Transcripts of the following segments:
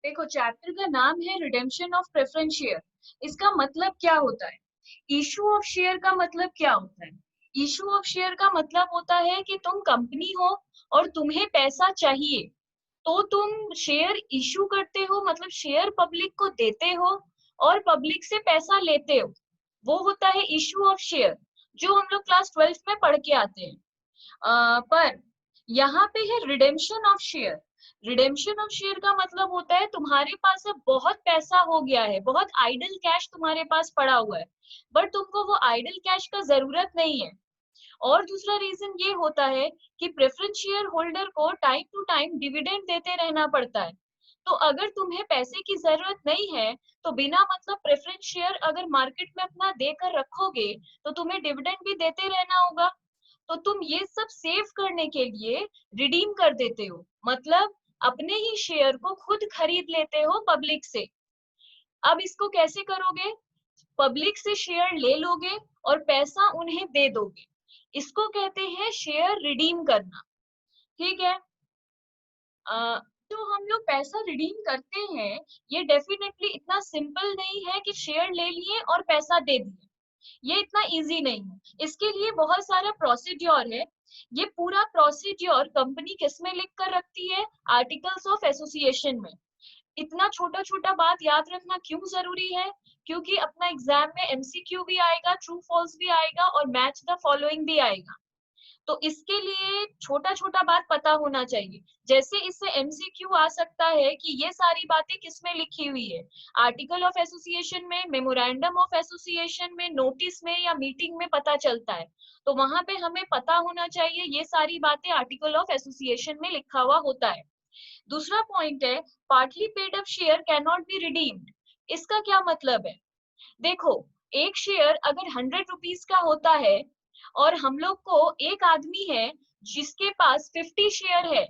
देखो, चैप्टर का नाम है रिडेम्पशन ऑफ प्रेफरेंस शेयर। इसका मतलब क्या होता है? इशू ऑफ शेयर का मतलब क्या होता है? इशू ऑफ शेयर का मतलब होता है कि तुम कंपनी हो और तुम्हें पैसा चाहिए, तो तुम शेयर इशू करते हो, मतलब शेयर पब्लिक को देते हो और पब्लिक से पैसा लेते हो। वो होता है इशू ऑफ शेयर, जो हम लोग क्लास 12th में पढ़ के आते हैं। पर यहाँ पे है redemption of share. Redemption of share का मतलब होता है तुम्हारे पास अब बहुत पैसा हो गया है, बहुत आइडल कैश तुम्हारे पास पड़ा हुआ है, बट तुमको वो आइडल कैश का जरूरत नहीं है। और दूसरा रीजन ये होता है कि प्रेफरेंस शेयर होल्डर को टाइम टू टाइम डिविडेंड देते रहना पड़ता है। तो अगर तुम्हें पैसे की जरूरत नहीं है, तो बिना मतलब प्रेफरेंस शेयर अगर मार्केट में अपना देकर रखोगे, तो तुम्हें डिविडेंड भी देते रहना होगा। तो तुम ये सब सेव करने के लिए रिडीम कर देते हो, मतलब अपने ही शेयर को खुद खरीद लेते हो पब्लिक से। अब इसको कैसे करोगे? पब्लिक से शेयर ले लोगे और पैसा उन्हें दे दोगे। इसको कहते हैं शेयर रिडीम करना। ठीक है। जो हम लोग पैसा रिडीम करते हैं, ये डेफिनेटली इतना सिंपल नहीं है कि शेयर ले लिए और पैसा दे दिए। ये इतना इजी नहीं है, इसके लिए बहुत सारा प्रोसीड्योर है। ये पूरा प्रोसीड्योर कंपनी किसमें लिख कर रखती है? आर्टिकल्स ऑफ एसोसिएशन में। इतना छोटा छोटा बात याद रखना क्यों जरूरी है? क्योंकि अपना एग्जाम में एमसीक्यू भी आएगा, ट्रू फॉल्स भी आएगा और मैच द फॉलोइंग भी आएगा। तो इसके लिए छोटा छोटा बात पता होना चाहिए। जैसे इससे एमसीक्यू आ सकता है कि ये सारी बातें किसमें लिखी हुई है, आर्टिकल ऑफ एसोसिएशन में, मेमोरेंडम ऑफ एसोसिएशन में, नोटिस में या मीटिंग में पता चलता है। तो वहां पे हमें पता होना चाहिए ये सारी बातें आर्टिकल ऑफ एसोसिएशन में लिखा हुआ होता है। दूसरा पॉइंट है, partly paid up share can not be redeemed. इसका क्या मतलब है? देखो, एक शेयर अगर 100 रुपीज का होता है और हम लोग को एक आदमी है जिसके पास 50 शेयर है,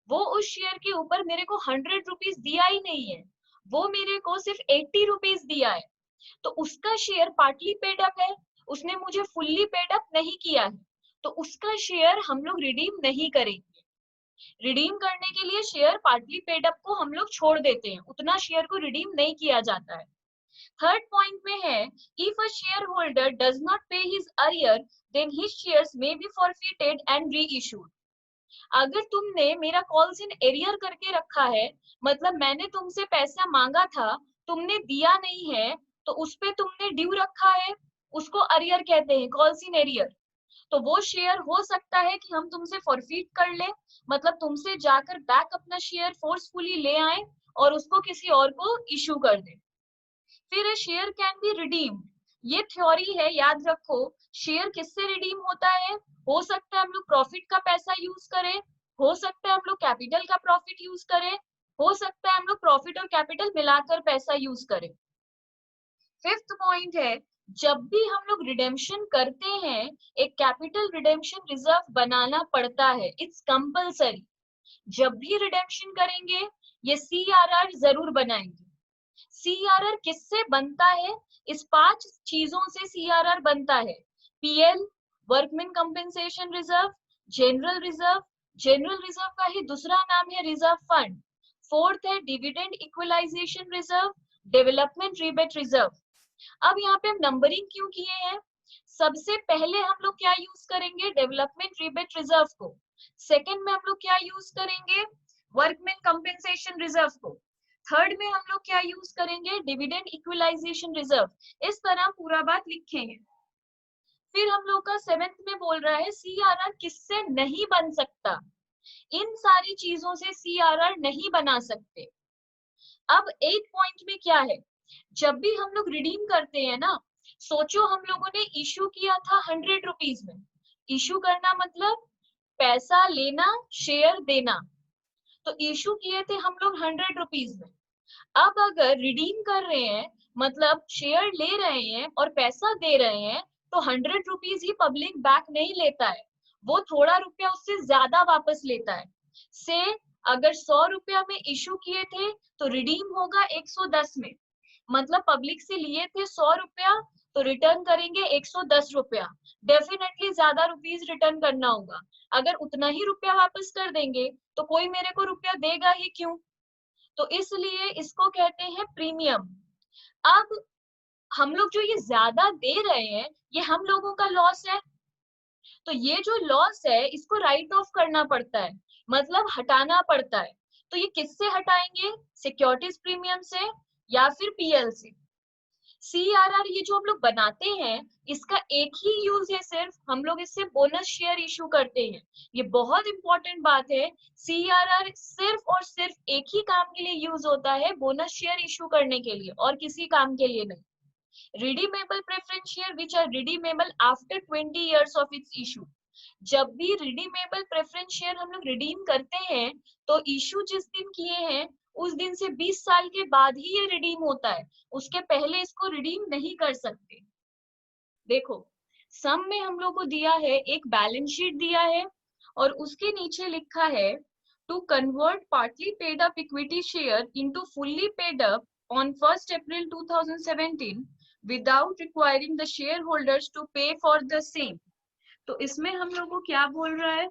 वो उस शेयर के ऊपर मेरे को 100 रुपीज दिया ही नहीं है, वो मेरे को सिर्फ 80 रुपीज दिया है। तो उसका शेयर पार्टली पेड अप है, उसने मुझे फुल्ली पेड अप नहीं किया है, तो उसका शेयर हम लोग रिडीम नहीं करेंगे। रिडीम करने के लिए शेयर पार्टली पेड अप को हम लोग छोड़ देते हैं, उतना शेयर को रिडीम नहीं किया जाता है। थर्ड पॉइंट में है, if a shareholder does not pay his arrear, then his shares may be forfeited and reissued. अगर तुमने मेरा कॉल्स इन एरियर करके रखा है, मतलब मैंने तुमसे पैसा मांगा था, तुमने दिया नहीं है, तो उस पे तुमने ड्यू रखा है, उसको अरियर कहते हैं, कॉल्स इन एरियर। तो वो शेयर हो सकता है कि हम तुमसे फॉरफिट कर ले, मतलब तुमसे जाकर बैक अपना शेयर फोर्सफुली ले आए और उसको किसी और को इशू कर दे। फिर शेयर कैन बी रिडीम्ड। ये थ्योरी है, याद रखो। शेयर किससे रिडीम होता है? हो सकता है हम लोग प्रॉफिट का पैसा यूज करें, हो सकता है हम लोग कैपिटल का प्रॉफिट यूज करें, हो सकता है हम लोग प्रॉफिट और कैपिटल मिलाकर पैसा यूज करें। फिफ्थ पॉइंट है, जब भी हम लोग रिडेम्पशन करते हैं, एक कैपिटल रिडेम्पशन रिजर्व बनाना पड़ता है, इट्स कंपल्सरी। जब भी रिडेम्पशन करेंगे, ये सीआरआर जरूर बनाएंगे। सीआरआर किससे बनता है? इस 5 चीजों से सीआरआर बनता है। PL, workman compensation reserve, general reserve, general reserve का ही दूसरा नाम है रिजर्व फंड। फोर्थ है dividend equalisation reserve, development rebate reserve. अब यहाँ पे हम नंबरिंग क्यों किए हैं? सबसे पहले हम लोग क्या यूज करेंगे? डेवलपमेंट रिबेट रिजर्व को। सेकंड में हम लोग क्या यूज करेंगे? वर्कमैन कंपेंसेशन रिजर्व को। थर्ड में हम लोग क्या यूज करेंगे? Dividend equalisation reserve. इस तरह पूरा बात लिखेंगे। फिर हम लोग का सेवेंथ में बोल रहा है सीआरआर किससे नहीं बन सकता। इन सारी चीजों से सीआरआर नहीं बना सकते। अब 8 पॉइंट में क्या है? जब भी हम लोग रिडीम करते हैं ना, सोचो हम लोगों ने इशू किया था 100 रुपीज में। इशू करना मतलब पैसा लेना, शेयर देना। तो इशू किए थे हम लोग 100 रुपीज में। अब अगर रिडीम कर रहे हैं, मतलब शेयर ले रहे हैं और पैसा दे रहे हैं, तो 100 रुपीज ही पब्लिक बैक नहीं लेता है, वो थोड़ा रुपया उससे ज्यादा वापस लेता है। से अगर 100 रुपया में इशू किए थे, तो रिडीम होगा 110 में। मतलब पब्लिक से लिए थे 100 रुपया, तो रिटर्न करेंगे 110 रुपया। डेफिनेटली ज्यादा रुपीज रिटर्न करना होगा। अगर उतना ही रुपया वापस कर देंगे, तो कोई मेरे को रुपया देगा ही क्यों? तो इसलिए इसको कहते हैं प्रीमियम। अब हम लोग जो ये ज्यादा दे रहे हैं, ये हम लोगों का लॉस है। तो ये जो लॉस है इसको राइट ऑफ करना पड़ता है, मतलब हटाना पड़ता है। तो ये किससे हटाएंगे? सिक्योरिटीज प्रीमियम से या फिर पीएल से। सीआरआर ये जो हम लोग बनाते हैं, इसका एक ही यूज है, सिर्फ हम लोग इससे बोनस शेयर इशू करते हैं। ये बहुत इंपॉर्टेंट बात है। सीआरआर सिर्फ और सिर्फ एक ही काम के लिए यूज होता है, बोनस शेयर इशू करने के लिए, और किसी काम के लिए नहीं। redeemable preference share which are redeemable after 20 years of its issue। जब भी रिडीमेबल प्रेफरेंस शेयर हम लोग रिडीम करते हैं, तो इशू जिस दिन किए हैं उस दिन से 20 साल के बाद ही ये रिडीम होता है, उसके पहले इसको रिडीम नहीं कर सकते। देखो, सम में हम लोग को दिया है, एक बैलेंस शीट दिया है, और उसके नीचे लिखा है to convert partly paid up equity share into fully paid up on 1st April 2017 without requiring the shareholders to pay for the same। तो इसमें हम लोग को क्या बोल रहा है?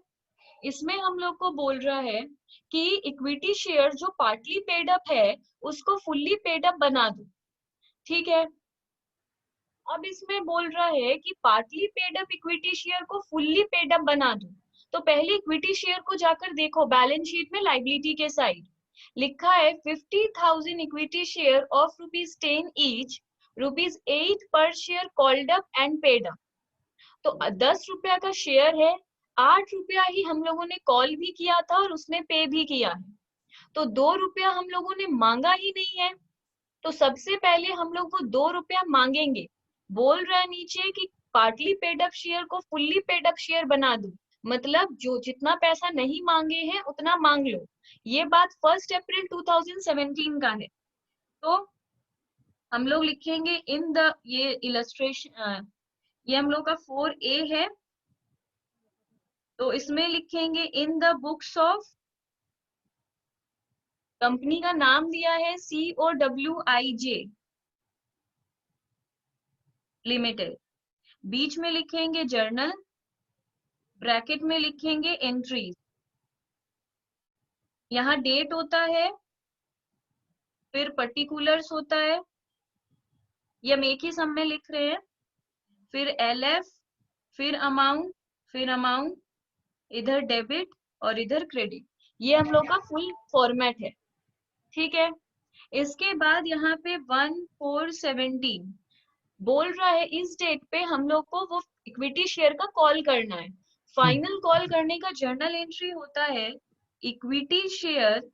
इसमें हम लोग को बोल रहा है कि इक्विटी शेयर जो पार्टली पेड अप है उसको फुल्ली पेड अप बना दो। ठीक है, अब इसमें बोल रहा है कि partly paid up equity share को फुल्ली पेड अप बना दो। तो पहले इक्विटी शेयर को जाकर देखो, बैलेंस शीट में लायबिलिटी के साइड लिखा है 50,000 इक्विटी शेयर ऑफ ₹10 ईच, ₹8 पर share called up and paid up. तो 10 रुपया का शेयर है, 8 रुपया ही हम लोगों ने कॉल भी किया था और उसमें पे भी किया है, तो 2 रुपया हम लोगों ने मांगा ही नहीं है। तो सबसे पहले हम लोग वो 2 रुपया मांगेंगे। बोल रहा है नीचे कि पार्टली पेड अप शेयर को फुल्ली पेड अप शेयर बना दो, मतलब जो जितना पैसा नहीं मांगे हैं उतना मांग लो। ये बात 1 अप्रैल 2017 का है। तो हम लोग लिखेंगे इन द, ये इलस्ट्रेशन, ये हम लोग का 4A है, तो इसमें लिखेंगे in the books of, company का नाम दिया है COWIJ लिमिटेड, बीच में लिखेंगे जर्नल, ब्रैकेट में लिखेंगे एंट्रीज, यहाँ डेट होता है, फिर पर्टिकुलर्स होता है, ये हम एक ही सम में लिख रहे हैं, फिर LF, फिर अमाउंट, इधर डेबिट और इधर क्रेडिट। ये हम लोग का फुल फॉर्मेट है। ठीक है, इसके बाद यहाँ पे 1417 बोल रहा है इस डेट पे हम लोग को वो इक्विटी शेयर का कॉल करना है। फाइनल कॉल करने का जर्नल एंट्री होता है equity share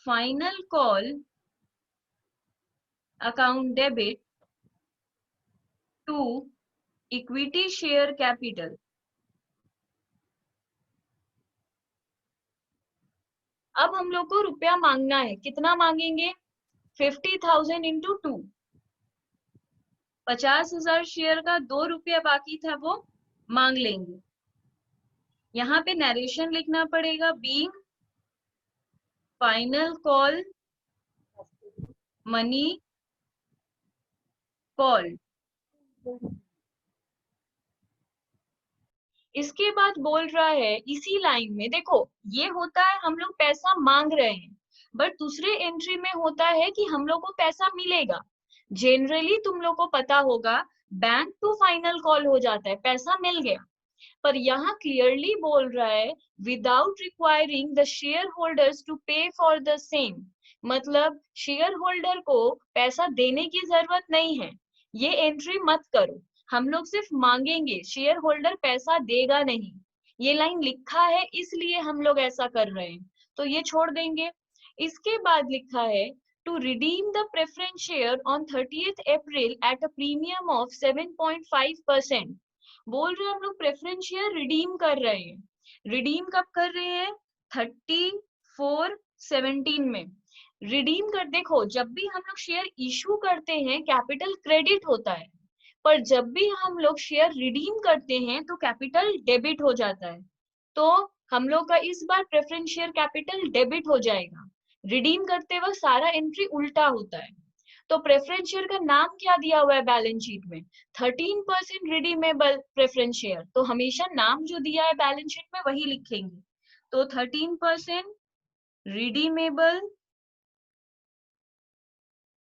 final call account debit to equity share capital. अब हम लोग को रुपया मांगना है, कितना मांगेंगे? 50,000 इंटू 2, 50,000 शेयर का 2 रुपया बाकी था वो मांग लेंगे। यहाँ पे नरेशन लिखना पड़ेगा, being final call money call. इसके बाद बोल रहा है इसी लाइन में, देखो ये होता है हम लोग पैसा मांग रहे हैं, बट दूसरे एंट्री में होता है कि हम लोग को पैसा मिलेगा। जनरली तुम लोग को पता होगा बैंक टू फाइनल कॉल हो जाता है, पैसा मिल गया। पर यहाँ क्लियरली बोल रहा है without requiring the share holders to pay for the same, मतलब शेयर होल्डर को पैसा देने की जरूरत नहीं है। ये एंट्री मत करो, हम लोग सिर्फ मांगेंगे, शेयर होल्डर पैसा देगा नहीं। ये लाइन लिखा है इसलिए हम लोग ऐसा कर रहे हैं, तो ये छोड़ देंगे। इसके बाद लिखा है to redeem the preference share on 30th April at a premium of 7.5%। बोल रहे हैं हम लोग प्रेफरेंस शेयर रिडीम कर रहे हैं। रिडीम कब कर रहे हैं? 34/17 में रिडीम कर। देखो जब भी हम लोग शेयर इशू करते हैं कैपिटल क्रेडिट होता है, पर जब भी हम लोग शेयर रिडीम करते हैं तो कैपिटल डेबिट हो जाता है। तो हम लोग का इस बार प्रेफरेंस शेयर कैपिटल डेबिट हो जाएगा। रिडीम करते वक्त सारा एंट्री उल्टा होता है। तो प्रेफरेंस शेयर का नाम क्या दिया हुआ है बैलेंस शीट में? 13% रिडीमेबल प्रेफरेंस शेयर। तो हमेशा नाम जो दिया है बैलेंस शीट में वही लिखेंगे। तो 13% redeemable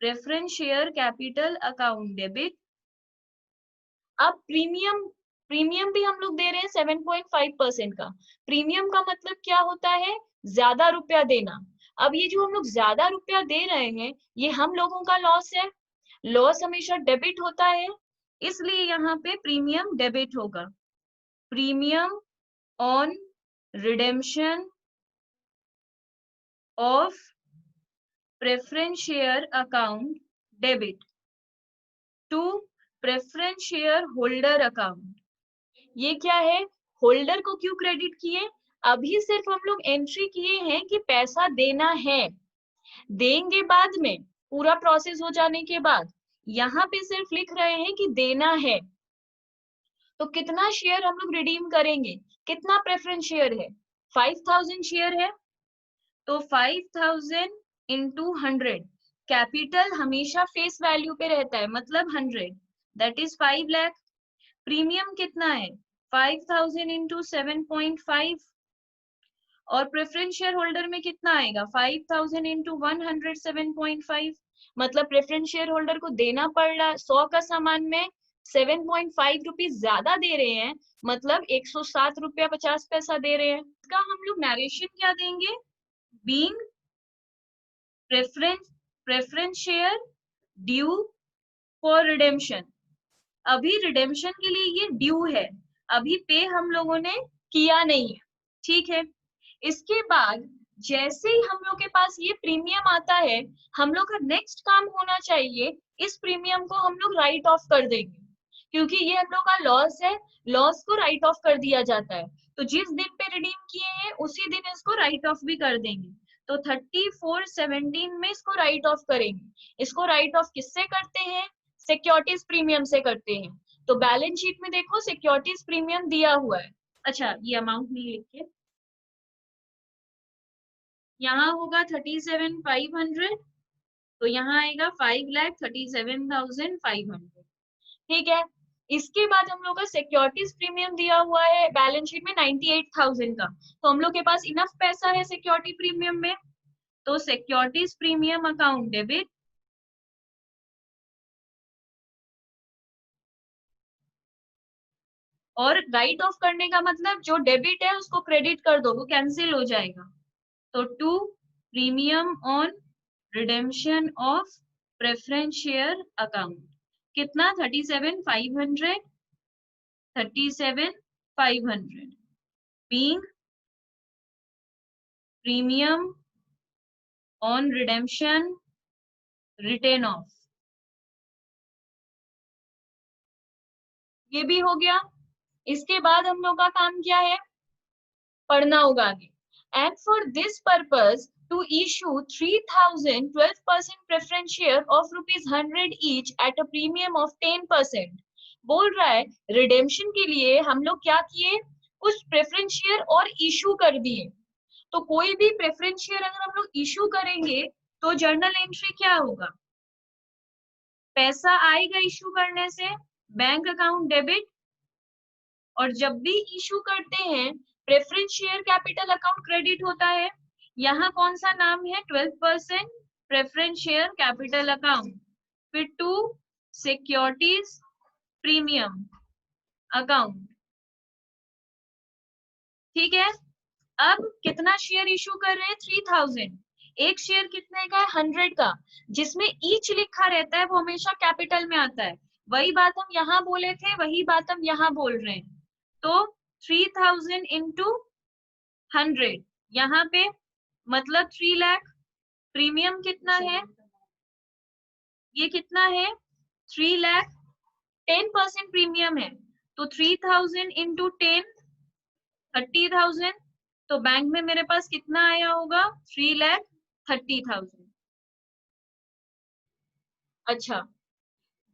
preference share capital account debit. अब प्रीमियम भी हम लोग दे रहे हैं 7.5% का। प्रीमियम का मतलब क्या होता है? ज्यादा रुपया देना। अब ये जो हम लोग ज्यादा रुपया दे रहे हैं, ये हम लोगों का लॉस है। लॉस हमेशा डेबिट होता है, इसलिए यहाँ पे प्रीमियम डेबिट होगा। Premium on redemption of preference share account debit to preference share holder account. ये क्या है? होल्डर को क्यों क्रेडिट किए? अभी सिर्फ हम लोग एंट्री किए हैं कि पैसा देना है, देंगे बाद में, पूरा प्रोसेस हो जाने के बाद। यहाँ पे सिर्फ लिख रहे हैं कि देना है। तो कितना शेयर हम लोग रिडीम करेंगे? कितना प्रेफरेंस शेयर है? 5000 शेयर है, तो 5000 इंटू 100। कैपिटल हमेशा फेस वैल्यू पे रहता है, मतलब 100, दैट इज 5 लाख। प्रीमियम कितना है? 5000 इंटू 7.5। और प्रेफरेंस शेयर होल्डर में कितना आएगा? 5000 इंटू 107.5। मतलब प्रेफरेंस शेयर होल्डर को देना पड़ रहा 100 का सामान में 7.5 रुपीज ज्यादा दे रहे हैं, मतलब 107 रुपया 50 पैसा दे रहे हैं। इसका हम लोग नरेशन क्या देंगे? Being preference share due for redemption. अभी रिडेम्पशन के लिए ये ड्यू है, अभी पे हम लोगों ने किया नहीं है, ठीक है। इसके बाद जैसे ही हम लोग के पास ये प्रीमियम आता है, हम लोग का नेक्स्ट काम होना चाहिए, इस प्रीमियम को हम लोग राइट ऑफ कर देंगे, क्योंकि ये हम लोग का लॉस है। लॉस को राइट ऑफ कर दिया जाता है, तो जिस दिन पे रिडीम किए हैं उसी दिन इसको राइट ऑफ भी कर देंगे। तो 34/17 में इसको राइट ऑफ करेंगे। इसको राइट ऑफ किससे करते हैं? सिक्योरिटीज प्रीमियम से करते हैं। तो बैलेंस शीट में देखो सिक्योरिटीज प्रीमियम दिया हुआ है। अच्छा, ये अमाउंट नहीं लिखे, यहाँ होगा 37,500, तो यहाँ आएगा 5,37,500। ठीक है। इसके बाद हम लोग का सिक्योरिटीज प्रीमियम दिया हुआ है बैलेंस शीट में 98,000 का, तो हम लोग के पास इनफ पैसा है सिक्योरिटी प्रीमियम में, तो सिक्योरिटीज प्रीमियम अकाउंट डेबिट। और राइट ऑफ करने का मतलब जो डेबिट है उसको क्रेडिट कर दो, वो कैंसिल हो जाएगा। तो to premium on redemption of preference share account. कितना? 37,500, 37,500 being premium on redemption written off। ये भी हो गया। इसके बाद हम लोग का काम क्या है? पढ़ना होगा आगे। And for this purpose to issue 3000 12% preference share of ₹100 each at a premium of 10%। बोल रहा है रिडेम्पशन के लिए हम लोग क्या किए? कुछ प्रेफरेंस शेयर और इशू कर दिए। तो कोई भी प्रेफरेंस शेयर अगर हम लोग इशू करेंगे तो जर्नल एंट्री क्या होगा? पैसा आएगा इशू करने से, बैंक अकाउंट डेबिट। और जब भी इशू करते हैं preference share capital account credit होता है। यहाँ कौन सा नाम है? 12% प्रेफरेंस शेयर कैपिटल अकाउंट। फिर टू सिक्योरिटीज प्रीमियम अकाउंट। ठीक है। अब कितना शेयर इशू कर रहे हैं? 3000। एक शेयर कितने का है? 100 का। जिसमें ईच लिखा रहता है वो हमेशा कैपिटल में आता है। वही बात हम यहाँ बोले थे, वही बात हम यहाँ बोल रहे हैं। तो 3000 इंटू 100, यहाँ पे मतलब 3 लाख। प्रीमियम कितना है? ये कितना है? 3 लाख। 10% प्रीमियम है, तो 3000 इंटू 10, 30,000। तो बैंक में मेरे पास कितना आया होगा? 3,30,000। अच्छा,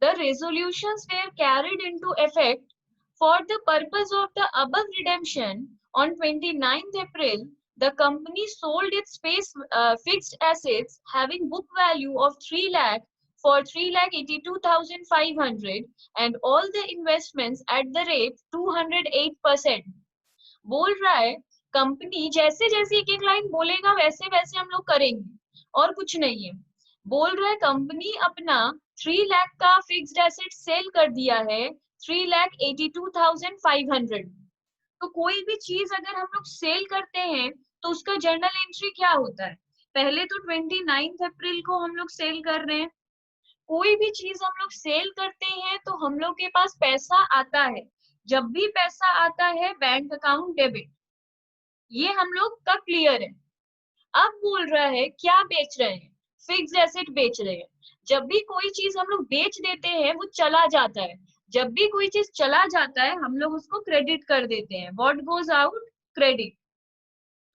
the resolutions were carried into effect for the purpose of the above redemption on 29th April. The company sold its fixed assets having book value of 3 lakh for 3,82,500 and all the investments at the rate 208%। बोल रहा है company जैसे जैसे एक एक line बोलेगा वैसे वैसे हम लोग करेंगे, और कुछ नहीं है। बोल रहा है कंपनी अपना 3 लाख का फिक्स्ड एसेट सेल कर दिया है 3,82,500। तो कोई भी चीज अगर हम लोग सेल करते हैं तो उसका जर्नल एंट्री क्या होता है? पहले तो 29 अप्रैल को हम लोग सेल कर रहे हैं। कोई भी चीज हम लोग सेल करते हैं तो हम लोग के पास पैसा आता है। जब भी पैसा आता है बैंक अकाउंट डेबिट, ये हम लोग का क्लियर है। अब बोल रहा है क्या बेच रहे हैं? फिक्स एसेट बेच रहे हैं। जब भी कोई चीज हम लोग बेच देते हैं वो चला जाता है। जब भी कोई चीज चला जाता है हम लोग उसको क्रेडिट कर देते हैं। What goes out? क्रेडिट।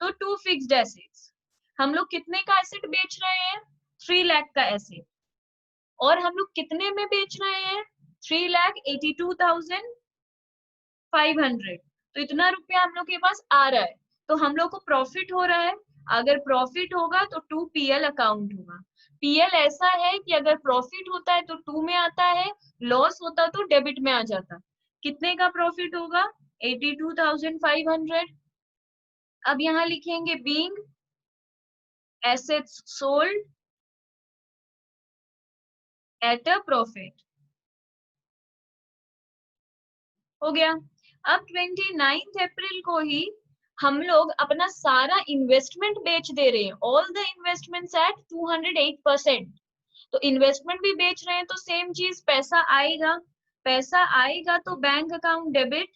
तो टू फिक्स्ड एसेट्स, हम लोग कितने का एसेट बेच रहे हैं? 3 लाख का एसेट। और हम लोग कितने में बेच रहे हैं? 3,82,500। तो इतना रुपया हम लोग के पास आ रहा है, तो हम लोग को प्रॉफिट हो रहा है। अगर प्रॉफिट होगा तो टू पीएल अकाउंट होगा। पीएल ऐसा है कि अगर प्रॉफिट होता है तो टू में आता है, लॉस होता तो डेबिट में आ जाता। कितने का प्रॉफिट होगा? 82,500। अब यहाँ लिखेंगे being assets sold at a profit. हो गया। अब 29 अप्रैल को ही हम लोग अपना सारा इन्वेस्टमेंट बेच दे रहे हैं, ऑल द इन्वेस्टमेंट्स एट 208%। तो इन्वेस्टमेंट भी बेच रहे हैं तो सेम चीज, पैसा आएगा। पैसा आएगा तो बैंक अकाउंट डेबिट।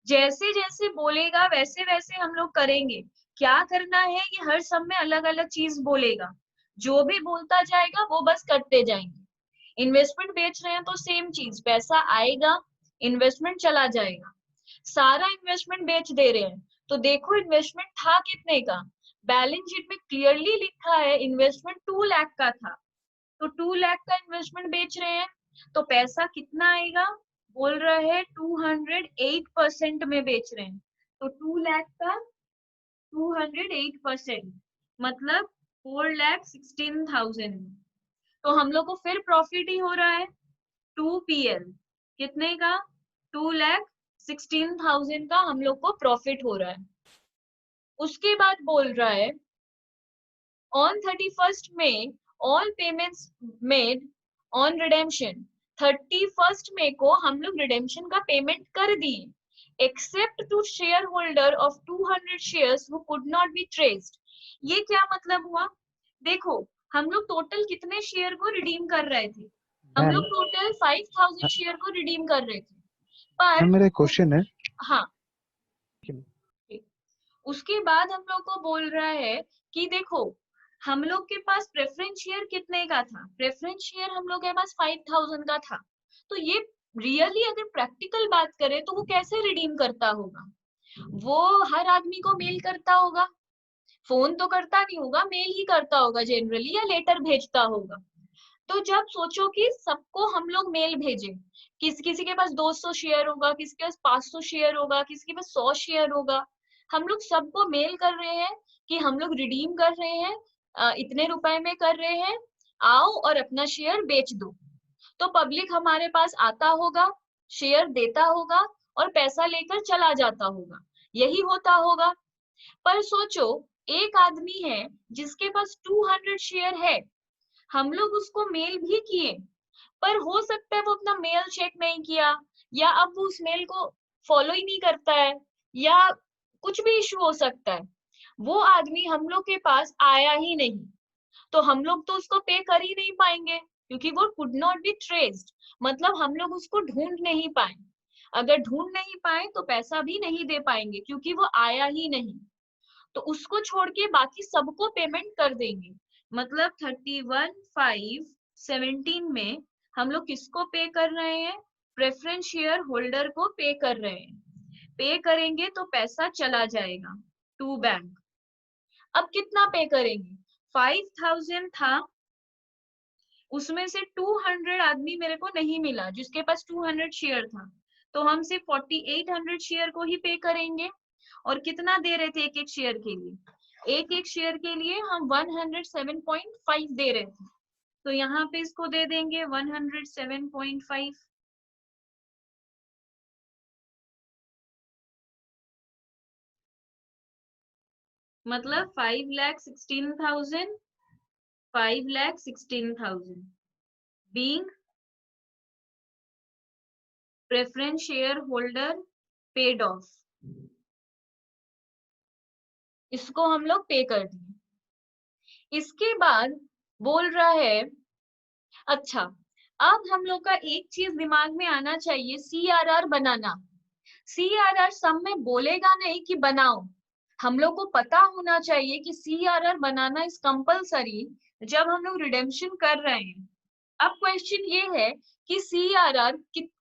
जैसे जैसे बोलेगा वैसे वैसे हम लोग करेंगे। क्या करना है, ये हर सब में अलग अलग चीज बोलेगा। जो भी बोलता जाएगा वो बस करते जाएंगे। इन्वेस्टमेंट बेच रहे हैं तो सेम चीज, पैसा आएगा, इन्वेस्टमेंट चला जाएगा। सारा इन्वेस्टमेंट बेच दे रहे हैं तो देखो इन्वेस्टमेंट था कितने का। बैलेंस शीट में क्लियरली लिखा है इन्वेस्टमेंट 2 लाख का था। तो 2 लाख का इन्वेस्टमेंट बेच रहे हैं तो पैसा कितना आएगा? बोल रहे हैं 208% में बेच रहे हैं। तो 2 लाख का 208% मतलब 4,16,000। तो हम लोग को फिर प्रॉफिट ही हो रहा है 2 पीएल। कितने का? 2,16,000 का हम लोग को प्रॉफिट हो रहा है। उसके बाद बोल रहा है on 31st May all payments made on redemption. 31st May को हम लोग रिडेम्पशन का पेमेंट कर दिए except to share holder of 200 shares who could not be traced. ये क्या मतलब हुआ? देखो, हम लोग टोटल कितने शेयर को रिडीम कर रहे थे? हम मैम, लोग टोटल 5,000 शेयर को रिडीम कर रहे थे। पर मैम मेरा एक क्वेश्चन है। हाँ, उसके बाद हम लोग को बोल रहा है कि देखो, हम लोग के पास प्रेफरेंस शेयर कितने का था? प्रेफरेंस शेयर हम लोग के पास 5,000 का था। तो ये रियली अगर प्रैक्टिकल बात करें तो वो कैसे रिडीम करता होगा? वो हर आदमी को मेल करता होगा। फोन तो करता नहीं होगा, मेल ही करता होगा जनरली, या लेटर भेजता होगा। तो जब सोचो कि सबको हम लोग मेल भेजें, किसी के पास 200 शेयर होगा, किसी के पास 500 शेयर होगा, किसी के पास 100 शेयर होगा। हम लोग सबको मेल कर रहे हैं कि हम लोग रिडीम कर रहे हैं, इतने रुपए में कर रहे हैं, आओ और अपना शेयर बेच दो। तो पब्लिक हमारे पास आता होगा, शेयर देता होगा और पैसा लेकर चला जाता होगा। यही होता होगा। पर सोचो, एक आदमी है जिसके पास 200 शेयर है, हम लोग उसको मेल भी किए, पर हो सकता है वो अपना मेल चेक नहीं किया, या अब वो उस मेल को फॉलो ही नहीं करता है, या कुछ भी इशू हो सकता है। वो आदमी हम लोग के पास आया ही नहीं, तो हम लोग तो उसको पे कर ही नहीं पाएंगे क्योंकि वो कुड नॉट बी ट्रेस्ड। मतलब हम लोग उसको ढूंढ नहीं पाए। अगर ढूंढ नहीं पाए तो पैसा भी नहीं दे पाएंगे क्योंकि वो आया ही नहीं। तो उसको छोड़ के बाकी सबको पेमेंट कर देंगे। मतलब 31/5/17 में हम लोग किसको पे कर रहे हैं? प्रेफरेंस शेयर होल्डर को पे कर रहे हैं। पे करेंगे तो पैसा चला जाएगा टू बैंक। अब कितना पे करेंगे? 5,000 था, उसमें से 200 आदमी मेरे को नहीं मिला जिसके पास 200 शेयर था, तो हम सिर्फ 4,800 शेयर को ही पे करेंगे। और कितना दे रहे थे एक एक शेयर के लिए? एक एक शेयर के लिए हम 107.5 दे रहे थे। तो यहाँ पे इसको दे देंगे 107.5। मतलब 5,16,000 5,16,000 being preference shareholder paid off. इसको हम लोग पे कर दिए। इसके बाद बोल रहा है अच्छा, अब हम लोग का एक चीज दिमाग में आना चाहिए, CRR बनाना। CRR सब में बोलेगा नहीं कि बनाओ, हम लोग को पता होना चाहिए कि CRR बनाना इज कंपलसरी जब हम लोग रिडेम्पशन कर रहे हैं। अब क्वेश्चन ये है कि CRR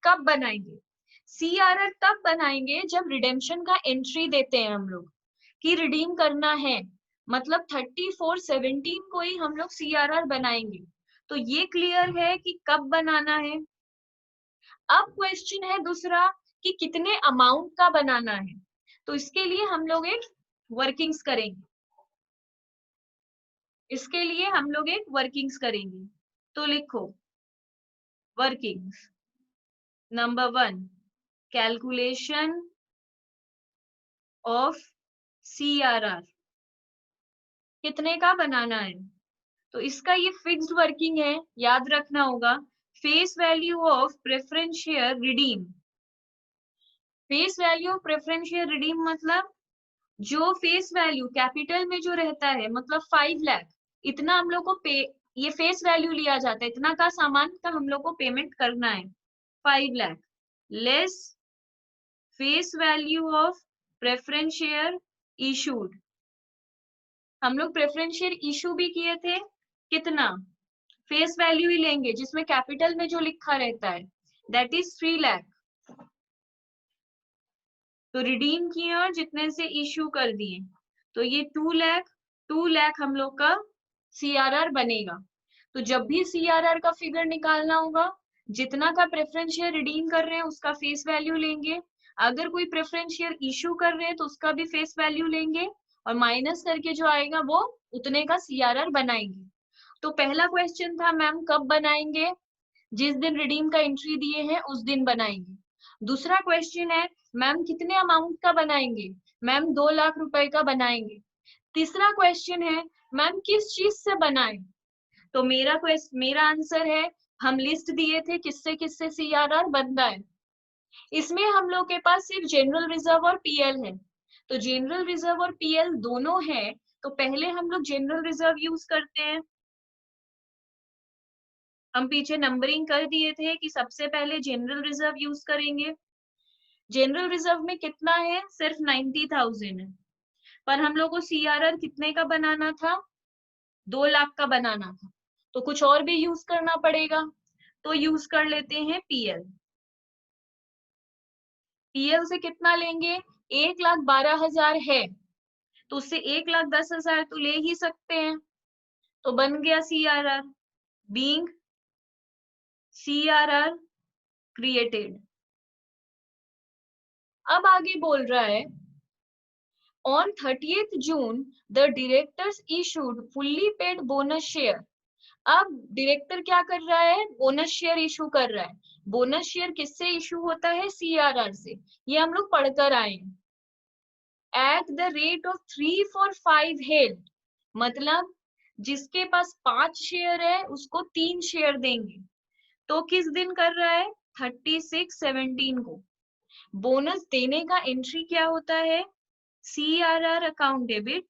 कब बनाएंगे? CRR तब बनाएंगे जब रिडेम्पशन का एंट्री देते हैं हम लोग कि रिडीम करना है, मतलब 34/17 को ही हम लोग CRR बनाएंगे। तो ये क्लियर है कि कब बनाना है। अब क्वेश्चन है दूसरा कि कितने अमाउंट का बनाना है। तो इसके लिए हम लोग एक वर्किंग्स करेंगे। इसके लिए हम लोग एक वर्किंग्स करेंगे। तो लिखो workings. Number 1, calculation of CRR कितने का बनाना है। तो इसका ये फिक्स्ड वर्किंग है, याद रखना होगा। Face value of preference share redeem. Face value of preference share redeem मतलब जो फेस वैल्यू कैपिटल में जो रहता है, मतलब 5 लाख, इतना हम लोग को पे, ये फेस वैल्यू लिया जाता है, इतना का सामान का हम लोग को पेमेंट करना है 5 lakh less face value of preference share issued. हम लोग प्रेफरेंस शेयर इशू भी किए थे, कितना फेस वैल्यू ही लेंगे जिसमें कैपिटल में जो लिखा रहता है, दैट इज 3 लाख। तो रिडीम किए और जितने से इशू कर दिए, तो ये 2 लाख हम लोग का CRR बनेगा। तो जब भी CRR का फिगर निकालना होगा, जितना का प्रेफरेंस शेयर रिडीम कर रहे हैं उसका फेस वैल्यू लेंगे, अगर कोई प्रेफरेंस शेयर इशू कर रहे हैं तो उसका भी फेस वैल्यू लेंगे, और माइनस करके जो आएगा वो उतने का CRR बनाएंगे। तो पहला क्वेश्चन था मैम कब बनाएंगे, जिस दिन रिडीम का एंट्री दिए हैं उस दिन बनाएंगे। दूसरा क्वेश्चन है मैम कितने अमाउंट का बनाएंगे, मैम 2 लाख रुपए का बनाएंगे। तीसरा क्वेश्चन है मैम किस चीज से बनाए। तो मेरा आंसर है, हम लिस्ट दिए थे किससे किससे CRR बनता है। इसमें हम लोग के पास सिर्फ जनरल रिजर्व और PL है, तो जनरल रिजर्व और PL दोनों है, तो पहले हम लोग जनरल रिजर्व यूज करते हैं। हम पीछे नंबरिंग कर दिए थे कि सबसे पहले जनरल रिजर्व यूज करेंगे। जनरल रिजर्व में कितना है, सिर्फ 90,000 है, पर हम लोग को CRR कितने का बनाना था, 2 लाख का बनाना था, तो कुछ और भी यूज करना पड़ेगा। तो यूज कर लेते हैं PL। PL से कितना लेंगे, 1,12,000 है, तो उससे 1,10,000 तो ले ही सकते हैं, तो बन गया CRR। Being CRR created. अब आगे बोल रहा है on 30th June the directors issued fully paid bonus share। अब डायरेक्टर क्या कर रहा है, बोनस शेयर इशू कर रहा है। बोनस शेयर किससे इशू होता है, CRR से, ये हम लोग पढ़कर आए हैं। At the rate of 3 for 5 held, मतलब जिसके पास 5 शेयर है उसको 3 शेयर देंगे। तो किस दिन कर रहा है, 36/17 को। बोनस देने का एंट्री क्या होता है, CRR अकाउंट डेबिट,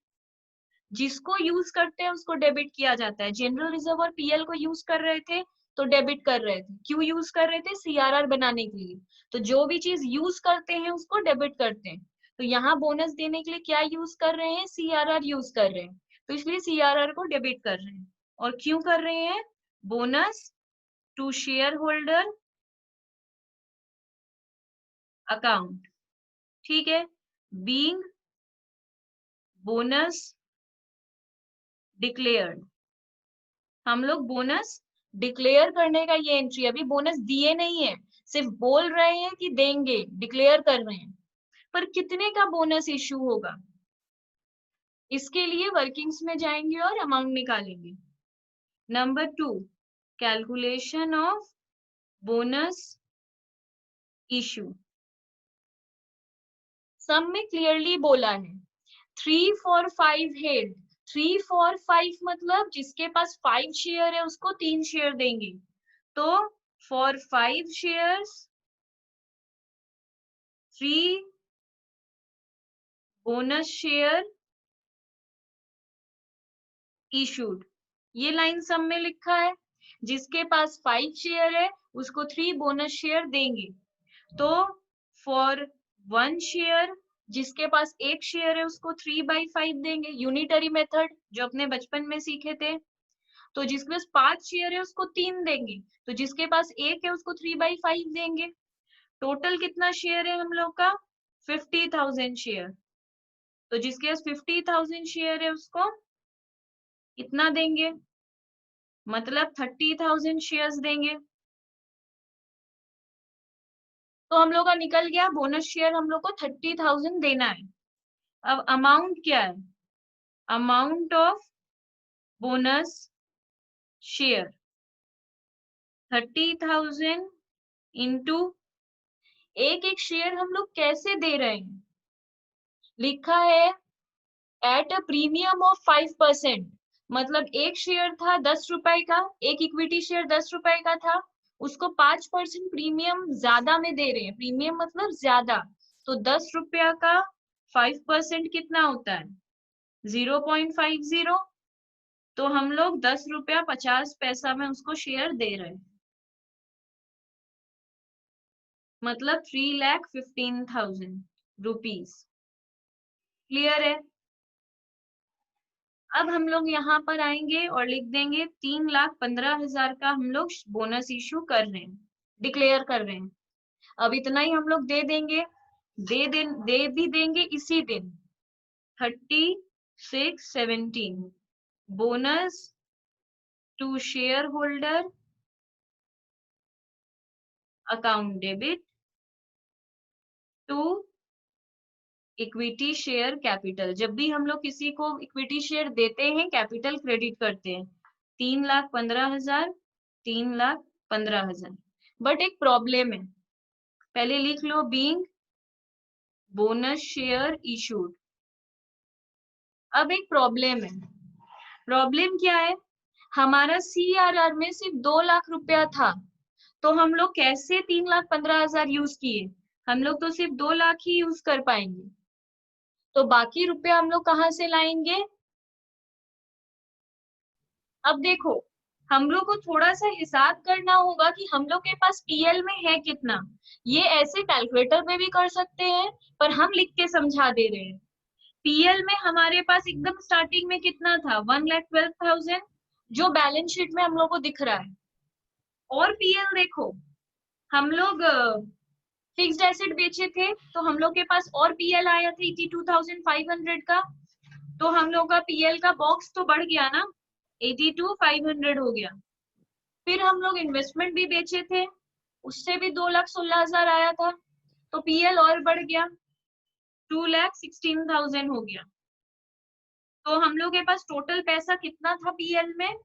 जिसको यूज करते हैं उसको डेबिट किया जाता है। जनरल रिजर्व और PL को यूज कर रहे थे तो डेबिट कर रहे थे, क्यों यूज कर रहे थे, CRR बनाने के लिए। तो जो भी चीज यूज करते हैं उसको डेबिट करते हैं। तो यहाँ बोनस देने के लिए क्या यूज कर रहे हैं, CRR यूज कर रहे हैं, तो इसलिए CRR को डेबिट कर रहे हैं। और क्यों कर रहे हैं, bonus to share holder account, ठीक है। बीइंग बोनस डिक्लेयर्ड, हम लोग बोनस डिक्लेयर करने का ये एंट्री, अभी बोनस दिए नहीं है, सिर्फ बोल रहे हैं कि देंगे, डिक्लेयर कर रहे हैं, पर कितने का बोनस इशू होगा, इसके लिए वर्किंग्स में जाएंगे और अमाउंट निकालेंगे। Number 2, calculation of bonus issue. सब में क्लियरली बोला है 3 for 5 हेड, 3 for 5 मतलब जिसके पास 5 शेयर है उसको 3 शेयर देंगे, तो for 5 shares 3 bonus share issued. ये लाइन सब में लिखा है, जिसके पास 5 शेयर है उसको 3 बोनस शेयर देंगे, तो फॉर 1 शेयर जिसके पास 1 शेयर है उसको 3/5 देंगे, यूनिटरी मेथड जो अपने बचपन में सीखे थे। तो जिसके पास 5 शेयर है उसको 3 देंगे, तो जिसके पास 1 है उसको 3/5 देंगे। टोटल कितना शेयर है हम लोग का? 50,000 शेयर। तो जिसके पास 50,000 शेयर है उसको कितना देंगे? मतलब 30,000 शेयर्स देंगे। तो हम लोग का निकल गया, बोनस शेयर हम लोग को 30,000 देना है। अब अमाउंट क्या है? Amount of bonus share 30,000 into एक एक शेयर हम लोग कैसे दे रहे हैं? लिखा है एट अ प्रीमियम ऑफ 5%। मतलब एक शेयर था 10 रुपए का, एक इक्विटी शेयर 10 रुपए का था, उसको 5% प्रीमियम ज्यादा में दे रहे हैं। प्रीमियम मतलब ज्यादा, तो 10 रुपया का 5% कितना होता है? 0.50। तो हम लोग 10 रुपया 50 पैसा में उसको शेयर दे रहे हैं, मतलब 3,15,000 रुपीज। क्लियर है? अब हम लोग यहाँ पर आएंगे और लिख देंगे 3,15,000 का हम लोग बोनस इशू कर रहे हैं, डिक्लेयर कर रहे हैं। अब इतना ही हम लोग दे देंगे, दे भी देंगे इसी दिन 36/17 bonus to share holder account debit to equity share capital. जब भी हम लोग किसी को इक्विटी शेयर देते हैं कैपिटल क्रेडिट करते हैं, 3,15,000 3,15,000। बट एक प्रॉब्लम है, पहले लिख लो, बीइंग बोनस शेयर इशूड। अब एक प्रॉब्लम है, प्रॉब्लम क्या है? हमारा CRR में सिर्फ 2 लाख रुपया था, तो हम लोग कैसे 3,15,000 यूज किए? हम लोग तो सिर्फ 2 लाख ही यूज कर पाएंगे, तो बाकी रुपया हम लोग कहाँ से लाएंगे? अब देखो, हम लोग को थोड़ा सा हिसाब करना होगा कि हम लोग के पास PL में है कितना। ये ऐसे कैलकुलेटर में भी कर सकते हैं, पर हम लिख के समझा दे रहे हैं। PL में हमारे पास एकदम स्टार्टिंग में कितना था? 1,12,000, जो बैलेंस शीट में हम लोग को दिख रहा है। और PL देखो, हम लोग फिक्स्ड एसेट बेचे थे, तो हम लोग के पास और PL आया था 82,500 का, तो हम लोग का PL का बॉक्स तो बढ़ गया ना, 82,500 हो गया। फिर हम लोग इन्वेस्टमेंट भी बेचे थे, उससे भी 2,16,000 आया था, तो PL और बढ़ गया, 2,16,000 हो गया। तो हम लोग के पास टोटल पैसा कितना था PL में?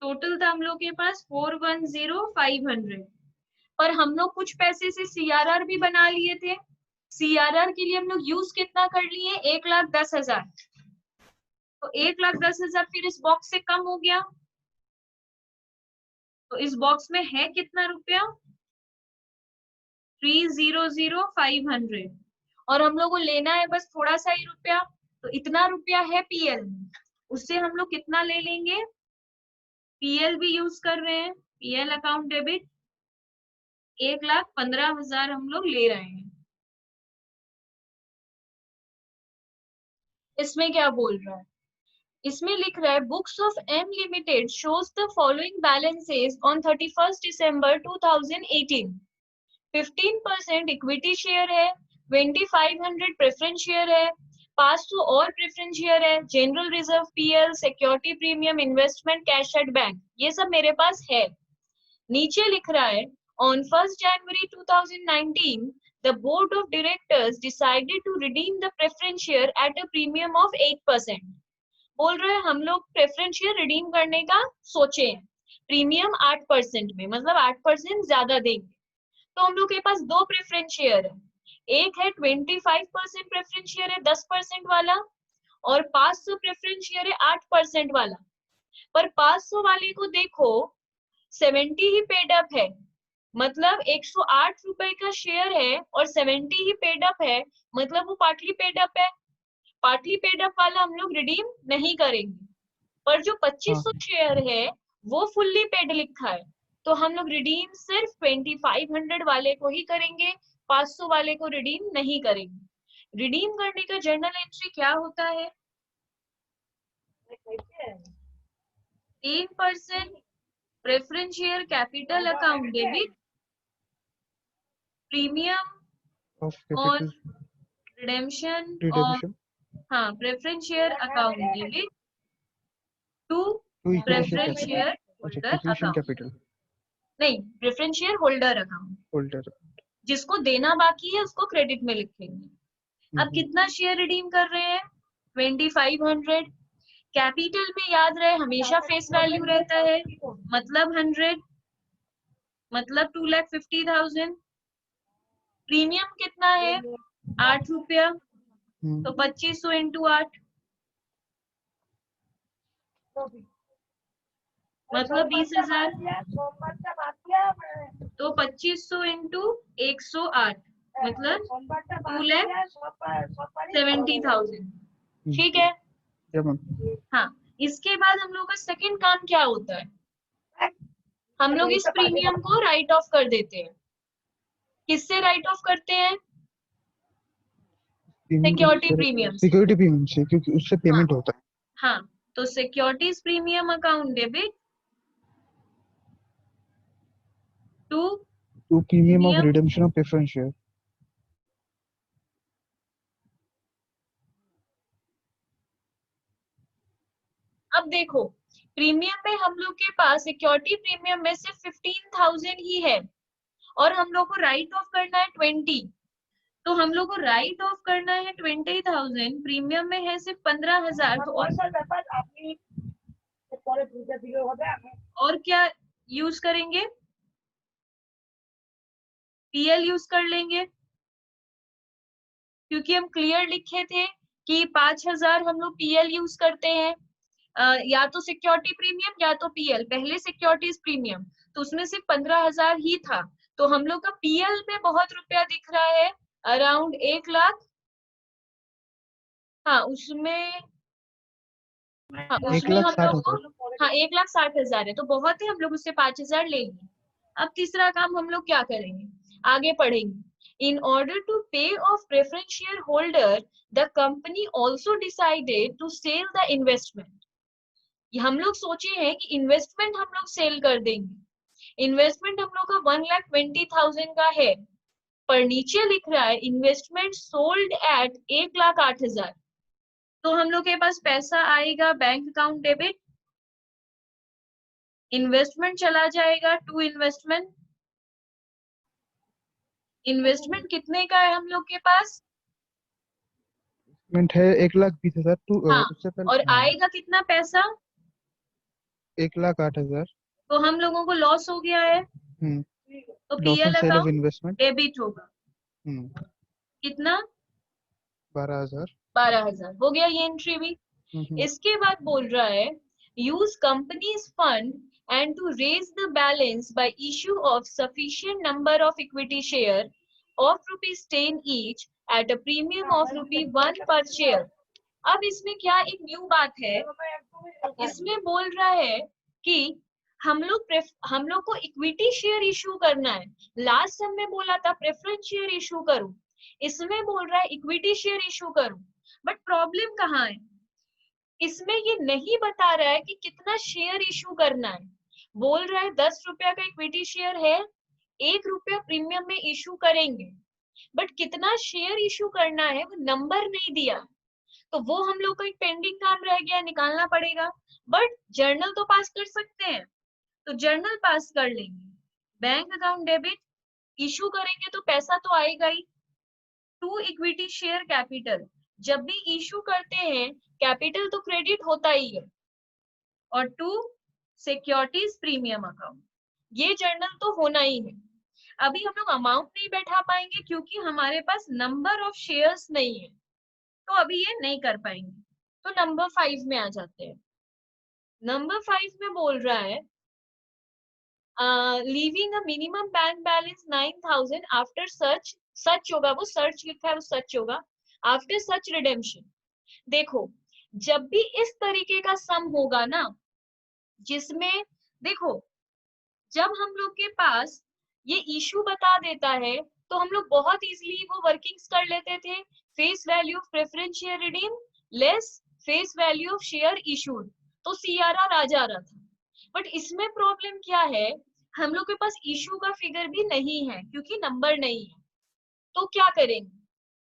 टोटल था हम लोग के पास 410,500, पर हम लोग कुछ पैसे से CRR भी बना लिए थे। CRR के लिए हम लोग यूज कितना कर लिए? 1,10,000। तो 1,10,000 फिर इस बॉक्स से कम हो गया, तो इस बॉक्स में है कितना रुपया? 3,00,500। और हम लोग को लेना है बस थोड़ा सा ही रुपया, तो इतना रुपया है PL में, उससे हम लोग कितना ले लेंगे? PL भी यूज कर रहे हैं, PL अकाउंट डेबिट 1,15,000 हम लोग ले रहे हैं। इसमें क्या बोल रहा है? इसमें लिख रहा है books of M limited shows the following balances on 31 December 2018। 15% equity share है, 2,500 प्रेफरेंस शेयर है, 500 और प्रेफरेंस शेयर है, general reserve PL, security premium, investment, cash at bank, ये सब मेरे पास है। नीचे लिख रहा है on 1 January 2019 the board of directors decided to redeem the preference share at a premium of 8%। बोल रहे हैं हम लोग प्रेफरेंस शेयर रिडीम करने का सोचे, प्रीमियम 8% में, मतलब 8% ज्यादा देंगे। तो हम लोग के पास दो प्रेफरेंस शेयर है, एक है 25% प्रेफरेंस शेयर है 10% वाला, और 500 प्रेफरेंस शेयर है 8% वाला। पर 500 वाले को देखो 70 ही पेड अप है, मतलब 108 रुपए का शेयर है और 70 ही पेड अप है, मतलब वो पार्टली पेड अप है। पार्टली पेड अप वाला हम लोग रिडीम नहीं करेंगे, पर जो 2500 शेयर है वो फुल्ली पेड लिखा है, तो हम लोग रिडीम सिर्फ 2500 वाले को ही करेंगे, 500 वाले को रिडीम नहीं करेंगे। रिडीम करने का जर्नल एंट्री क्या होता है? 3% preference share capital account debit premium of और कैपिटल रिडेम्पशन ऑफ, रिडेम्पशन हाँ, preference share account debit to to equity share preference share capital. अच्छा, होल्डर इक्विटी अकाउंट, कैपिटल नहीं, preference share holder account, holder. जिसको देना बाकी है उसको credit में लिखेंगे। अब कितना शेयर रिडीम कर रहे हैं? 2500। कैपिटल में याद रहे हमेशा फेस वैल्यू रहता है, मतलब 100, मतलब 2,50,000। प्रीमियम कितना है? 8 रुपया, तो 2500 इंटू 8, मतलब 20,000, तो 2500 इंटू 108, मतलब 2,70,000। ठीक है। हाँ, इसके बाद हम लोग का सेकंड काम क्या होता है? हम लोग इस प्रीमियम को राइट ऑफ कर देते हैं। किससे राइट ऑफ करते हैं? सिक्योरिटी प्रीमियम से। सिक्योरिटी प्रीमियम से, क्योंकि उससे पेमेंट होता है। हाँ, तो securities premium account debit to premium of redemption of preference share. अब देखो, प्रीमियम में हम लोग के पास सिक्योरिटी प्रीमियम में सिर्फ 15,000 ही है, और हम लोग को राइट ऑफ करना है 20, तो हम लोग को राइट ऑफ करना है 20,000, प्रीमियम में है सिर्फ 15,000, तो और क्या यूज करेंगे? पीएल यूज कर लेंगे, क्योंकि हम क्लियर लिखे थे कि 5,000 हम लोग पीएल यूज करते हैं, या तो सिक्योरिटी प्रीमियम या तो पीएल, पहले सिक्योरिटीज प्रीमियम, तो उसमें सिर्फ 15,000 ही था, तो हम लोग का पीएल में बहुत रुपया दिख रहा है, अराउंड 1 लाख। हाँ, उसमें हम लोग को, हाँ, 1,60,000 है, तो बहुत है, हम लोग उससे 5,000 लेंगे। अब तीसरा काम हम लोग क्या करेंगे, आगे पढ़ेंगे। In order to pay off preference share holder, the company also decided to sell the investment. हम लोग सोचे हैं कि इन्वेस्टमेंट हम लोग सेल कर देंगे। इन्वेस्टमेंट हम लोग का 1,20,000 का है, पर नीचे लिख रहा है इन्वेस्टमेंट सोल्ड एट 1,08,000, तो हम लोग के पास पैसा आएगा बैंक अकाउंट डेबिट, इन्वेस्टमेंट चला जाएगा टू इन्वेस्टमेंट। इन्वेस्टमेंट कितने का है हम लोग के पास? है 1,20,000 टू, हाँ, उससे पहले और आएगा कितना पैसा? 1,08,000। तो हम लोगों को लॉस हो गया है, तो पीएल अकाउंट इन्वेस्टमेंट डेबिट होगा। कितना? 12,000। 12,000 हो गया ये एंट्री भी। इसके बाद बोल रहा है use companies fund and to raise the balance by issue of sufficient number of equity share of ₹10 each at a premium of ₹1 per share. अब इसमें क्या एक न्यू बात है, इसमें बोल रहा है कि हम लोग को इक्विटी शेयर इशू करना है। लास्ट समय में बोला था प्रेफरेंस शेयर इशू करूं, इसमें बोल रहा है इक्विटी शेयर इशू करूं। बट प्रॉब्लम कहाँ है, इसमें ये नहीं बता रहा है कि कितना शेयर इशू करना है। बोल रहा है 10 रुपया का इक्विटी शेयर है, 1 रुपया प्रीमियम में इशू करेंगे, बट कितना शेयर इशू करना है वो नंबर नहीं दिया, तो वो हम लोग का एक पेंडिंग काम रह गया, निकालना पड़ेगा। बट जर्नल तो पास कर सकते हैं, तो जर्नल पास कर लेंगे। बैंक अकाउंट डेबिट इशू करेंगे तो पैसा तो आएगा ही। टू इक्विटी शेयर कैपिटल, जब भी इशू करते हैं कैपिटल तो क्रेडिट होता ही है। और टू सिक्योरिटीज प्रीमियम अकाउंट, ये जर्नल तो होना ही है। अभी हम लोग अमाउंट नहीं बैठा पाएंगे क्योंकि हमारे पास नंबर ऑफ शेयर्स नहीं है, तो अभी ये नहीं कर पाएंगे। तो नंबर 5 में आ जाते हैं। नंबर 5 में बोल रहा है leaving a minimum bank balance 9,000 after such होगा, वो सर्च लिखा है वो सच होगा, आफ्टर सच रिडेम्पशन। देखो, जब भी इस तरीके का सम होगा ना, जिसमें देखो जब हम लोग के पास ये इशू बता देता है तो हम लोग बहुत इजीली वो वर्किंग्स कर लेते थे। Face value of preference share redeem less face value of share issued, तो सीआरआर आ जा रहा था। बट इसमें प्रॉब्लम क्या है, हम लोग के पास इशू का फिगर भी नहीं है क्योंकि नंबर नहीं है। तो क्या करेंगे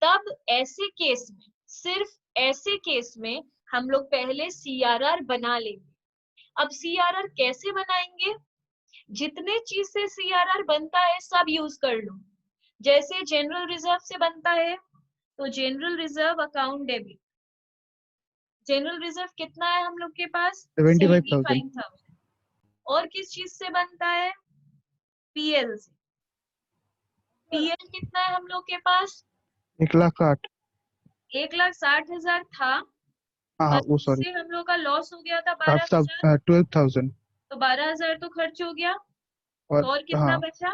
तब? ऐसे केस में, सिर्फ ऐसे केस में हम लोग पहले सीआरआर बना लेंगे। अब सीआरआर कैसे बनाएंगे? जितने चीज से सीआरआर बनता है सब यूज कर लो। जैसे जनरल रिजर्व से बनता है, तो general reserve account debit, general reserve कितना है हम लोग के पास? 75,000। 75,000। और किस चीज से बनता है? पीएल से। पीएल कितना है हम लोग के पास? 1,60,000। 1,60,000 था, हाँ पर वो सॉरी, इससे हम लोग का लॉस हो गया था 12,000, 12,000। तो 12,000 तो खर्च हो गया। और तो और कितना हाँ, बचा?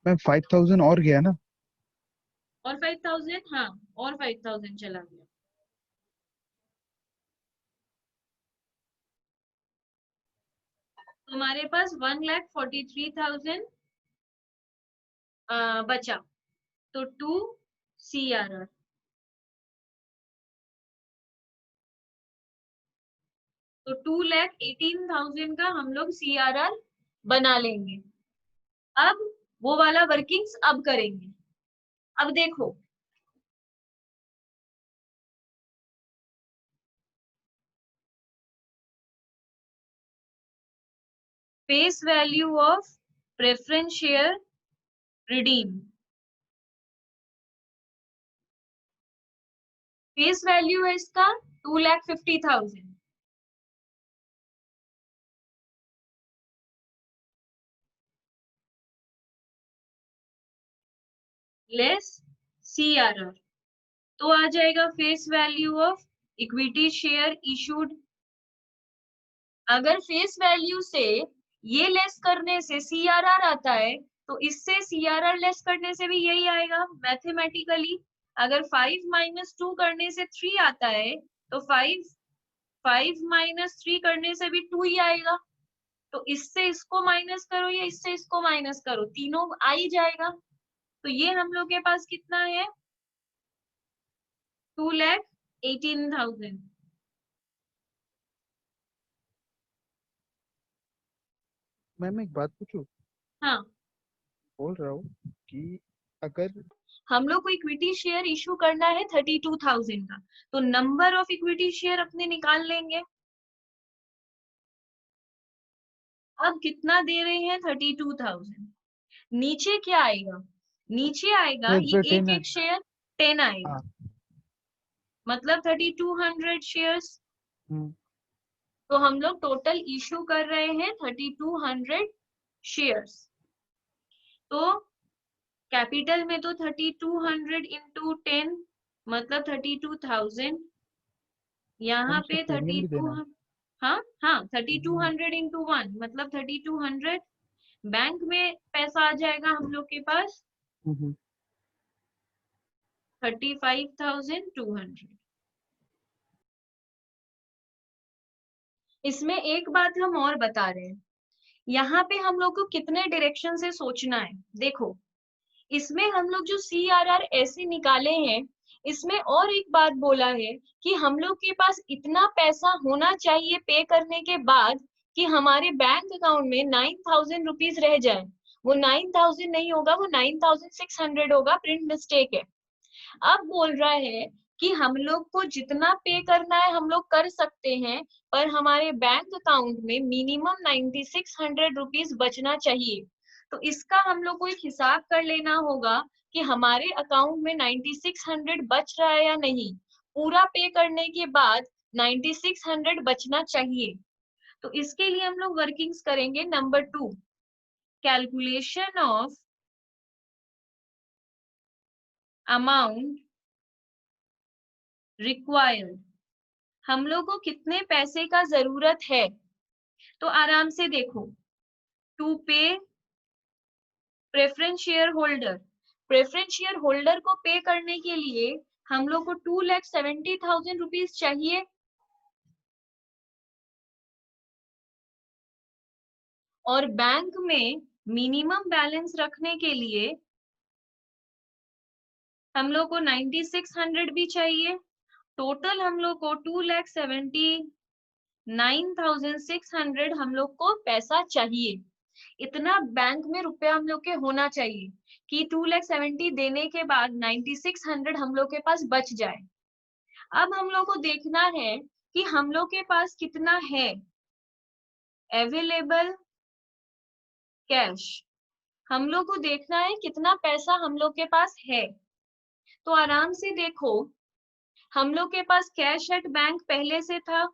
मैं 5,000 और गया ना। और 5,000, हाँ, और 5,000 चला गया। तो हमारे पास 1,43,000 बचा। तो 2 CRR, तो 2,18,000 का हम लोग CRR बना लेंगे। अब वो वाला वर्किंग्स अब करेंगे। अब देखो, face value of preference share redeem, face value है इसका 2,50,000 लेस CRR, तो आ जाएगा face value of equity share issued. अगर फेस वैल्यू से ये लेस करने से सीआरआर आता है, तो इससे सीआरआर लेस करने से भी यही आएगा मैथमेटिकली। अगर 5 - 2 करने से 3 आता है, तो 5 - 3 करने से भी 2 ही आएगा। तो इससे इसको माइनस करो या इससे इसको माइनस करो, तीनों आ ही जाएगा। तो ये हम लोग के पास कितना है? 2,18,000। मैम एक बात पूछूं? हाँ, बोल रहा हूँ कि अगर हम लोग को इक्विटी शेयर इशू करना है 32,000 का, तो नंबर ऑफ इक्विटी शेयर अपने निकाल लेंगे। अब कितना दे रहे हैं? 32,000। नीचे क्या आएगा? नीचे आएगा इस ये पे 10 एक है। एक शेयर 10 आएगा, हाँ। मतलब 3,200 शेयर्स। हम्म। तो हम लोग टोटल इशू कर रहे हैं 3,200 शेयर्स। तो कैपिटल में तो 3,200 इंटू 10 मतलब 32,000। मैम यहाँ उसका पे प्रीमियम भी 32, देना है। हाँ हाँ, प्रीमियम। 3,200 इंटू 1 मतलब 3,200। बैंक में पैसा आ जाएगा हम लोग के पास हम्म। 35,200। इसमें एक बात हम और बता रहे हैं, यहाँ पे हम लोग को कितने डायरेक्शन से सोचना है। देखो, इसमें हम लोग जो CRR ऐसे निकाले हैं, इसमें और एक बात बोला है कि हम लोग के पास इतना पैसा होना चाहिए पे करने के बाद कि हमारे बैंक अकाउंट में 9,000 रुपीज रह जाए। वो 9,000 नहीं होगा, वो 9,600 होगा, प्रिंट मिस्टेक है। अब बोल रहा है कि हम लोग को जितना पे करना है हम लोग कर सकते हैं, पर हमारे बैंक अकाउंट में मिनिमम 9,600 रुपीज बचना चाहिए। तो इसका हम लोग को एक हिसाब कर लेना होगा कि हमारे अकाउंट में 9,600 बच रहा है या नहीं। पूरा पे करने के बाद 9,600 बचना चाहिए। तो इसके लिए हम लोग वर्किंग्स करेंगे। Number 2, calculation of amount required, हम लोग को कितने पैसे का जरूरत है। तो आराम से देखो, टू पे preference share holder, preference share holder को पे करने के लिए हम लोग को 2,70,000 रुपीज चाहिए, और बैंक में मिनिमम बैलेंस रखने के लिए हम लोग को 9,600 भी चाहिए। टोटल हम लोग को 2,79,600 हम लोग को पैसा चाहिए। इतना बैंक में रुपया हम लोग के होना चाहिए कि 2,70,000 देने के बाद 9,600 हम लोग के पास बच जाए। अब हम लोग को देखना है कि हम लोग के पास कितना है अवेलेबल कैश, हम लोग को देखना है कितना पैसा हम लोग के पास है। तो आराम से देखो, हम लोग के पास कैश एट बैंक पहले से था,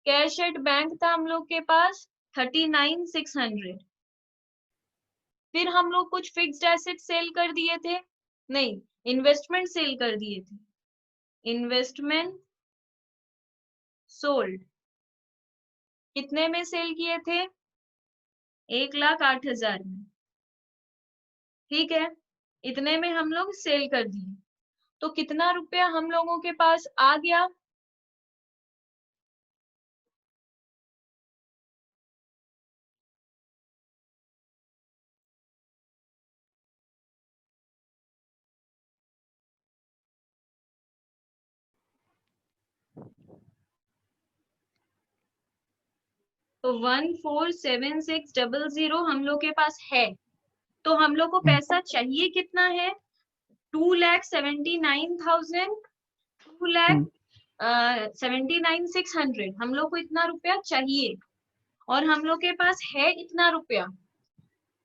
कैश एट बैंक था हम लोग के पास 39,600। फिर हम लोग कुछ फिक्स्ड एसेट सेल कर दिए थे, नहीं इन्वेस्टमेंट सेल कर दिए थे, इन्वेस्टमेंट सोल्ड, कितने में सेल किए थे, 1,08,000 में। ठीक है, इतने में हम लोग सेल कर दिए। तो कितना रुपया हम लोगों के पास आ गया, तो 147,600 हम लोग के पास है। तो हम लोग को पैसा चाहिए कितना है, 2,79,000, 2,79,600 हम लोग को इतना रुपया चाहिए, और हम लोग के पास है इतना रुपया।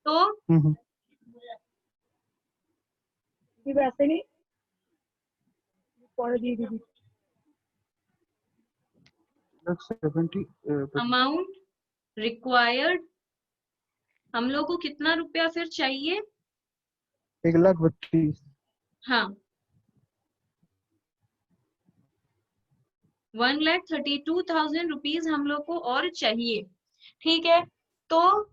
तो वैसे नहीं पढ़ दी दीदी। अमाउंट रिक्वायर्ड, हम लोग को कितना रुपया फिर चाहिए, 1,32,000। हाँ 1,32,000 रुपीज हम लोग को और चाहिए। ठीक है, तो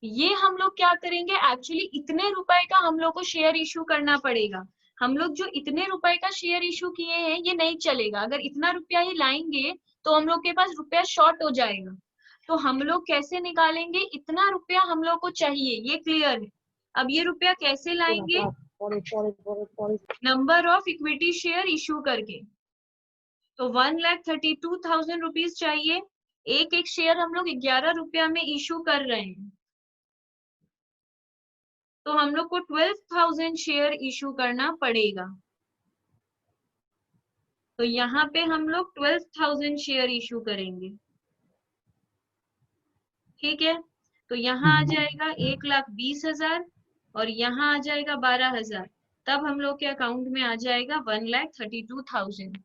ये हम लोग क्या करेंगे, एक्चुअली इतने रुपए का हम लोग को शेयर इशू करना पड़ेगा। हम लोग जो इतने रुपए का शेयर इशू किए हैं ये नहीं चलेगा, अगर इतना रुपया ही लाएंगे तो हम लोग के पास रुपया शॉर्ट हो जाएगा। तो हम लोग कैसे निकालेंगे, इतना रुपया हम लोग को चाहिए, ये क्लियर है। अब ये रुपया कैसे लाएंगे, number of equity share issue करके। तो 1,32,000 रुपीज चाहिए, एक एक शेयर हम लोग 11 रुपया में इशू कर रहे हैं, तो हम लोग को 12,000 शेयर इशू करना पड़ेगा। तो यहाँ पे हम लोग 12,000 शेयर इशू करेंगे। ठीक है, तो यहाँ आ जाएगा 1,20,000 और यहाँ आ जाएगा 12,000, तब हम लोग के अकाउंट में आ जाएगा 1,32,000।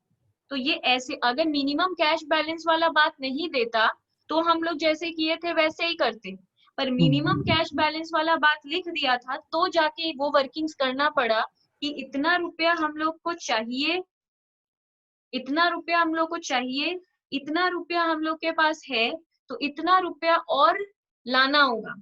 तो ये ऐसे, अगर मिनिमम कैश बैलेंस वाला बात नहीं देता तो हम लोग जैसे किए थे वैसे ही करते, पर मिनिमम कैश बैलेंस वाला बात लिख दिया था तो जाके वो वर्किंग्स करना पड़ा कि इतना रुपया हम लोग को चाहिए, इतना रुपया हम लोग को चाहिए, इतना रुपया हम लोग के पास है, तो इतना रुपया और लाना होगा।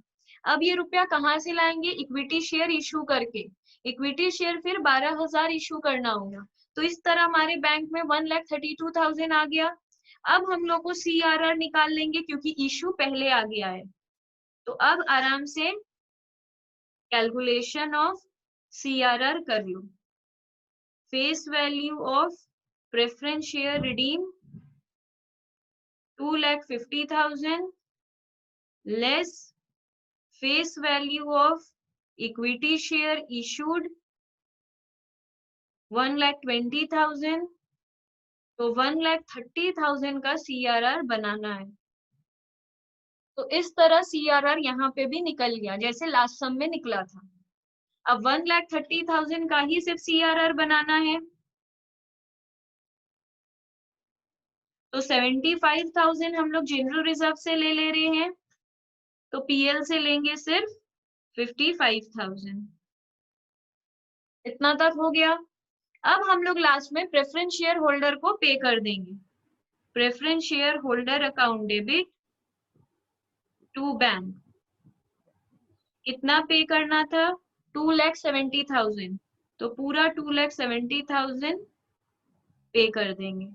अब ये रुपया कहाँ से लाएंगे, इक्विटी शेयर इशू करके, इक्विटी शेयर फिर 12,000 इशू करना होगा। तो इस तरह हमारे बैंक में 1,32,000 आ गया। अब हम लोग को CRR निकाल लेंगे क्योंकि इशू पहले आ गया है। तो अब आराम से कैलकुलेशन ऑफ CRR कर लो। Face value of preference share redeem 2,50,000 less face value of equity share issued 1,20,000, तो 1,30,000 का CRR बनाना है। तो इस तरह CRR यहाँ पे भी निकल गया जैसे लास्ट सम में निकला था। अब 1,30,000 का ही सिर्फ CRR बनाना है, तो 75,000 हम लोग जनरल रिजर्व से ले रहे हैं, तो PL से लेंगे सिर्फ 55,000। इतना तक हो गया। अब हम लोग लास्ट में प्रेफरेंस शेयर होल्डर को पे कर देंगे। Preference share holder account debit to bank, कितना पे करना था? 2,70,000, तो पूरा 2,70,000 पे कर देंगे।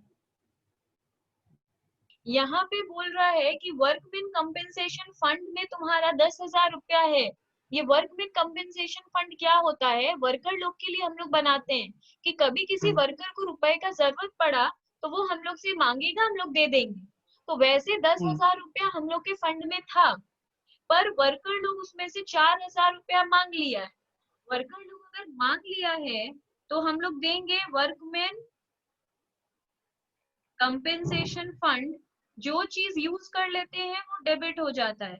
यहाँ पे बोल रहा है कि वर्कमैन कंपेंसेशन फंड में तुम्हारा 10,000 रुपया है। ये वर्कमैन कंपेंसेशन फंड क्या होता है? वर्कर लोग के लिए हम लोग बनाते हैं कि कभी किसी वर्कर को रुपए का जरूरत पड़ा तो वो हम लोग से मांगेगा, हम लोग दे देंगे। तो वैसे 10,000 रुपया हम लोग के फंड में था, पर वर्कर लोग उसमें से 4,000 रुपया मांग लिया है। वर्कर लोग अगर मांग लिया है तो हम लोग देंगे वर्कमैन कंपेंसेशन फंड। जो चीज यूज कर लेते हैं वो डेबिट हो जाता है,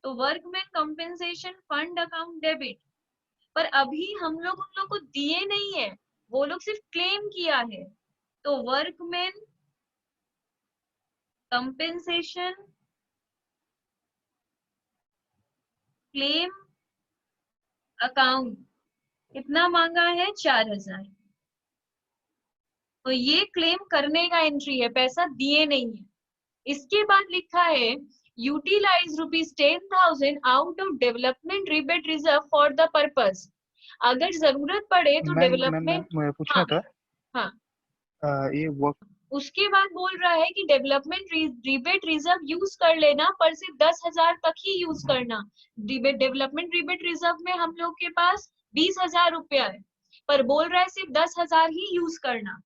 तो workman compensation fund account debit. पर अभी हम लोग उन लोग को दिए नहीं है, वो लोग सिर्फ क्लेम किया है। तो वर्कमैन कंपेंसेशन क्लेम अकाउंट कितना मांगा है? 4,000। तो ये क्लेम करने का एंट्री है, पैसा दिए नहीं है। इसके बाद लिखा है utilise ₹10,000 out of development rebate reserve for the purpose. अगर जरूरत पड़े तो डेवलपमेंट। मैं हाँ पूछना था, हाँ। ये वर्क उसके बाद बोल रहा है कि डेवलपमेंट रिबेट रिजर्व यूज कर लेना, पर सिर्फ 10,000 तक ही यूज करना। डेवलपमेंट रिबेट रिजर्व में हम लोग के पास 20,000 रुपया है, पर बोल रहा है सिर्फ 10,000 ही यूज करना।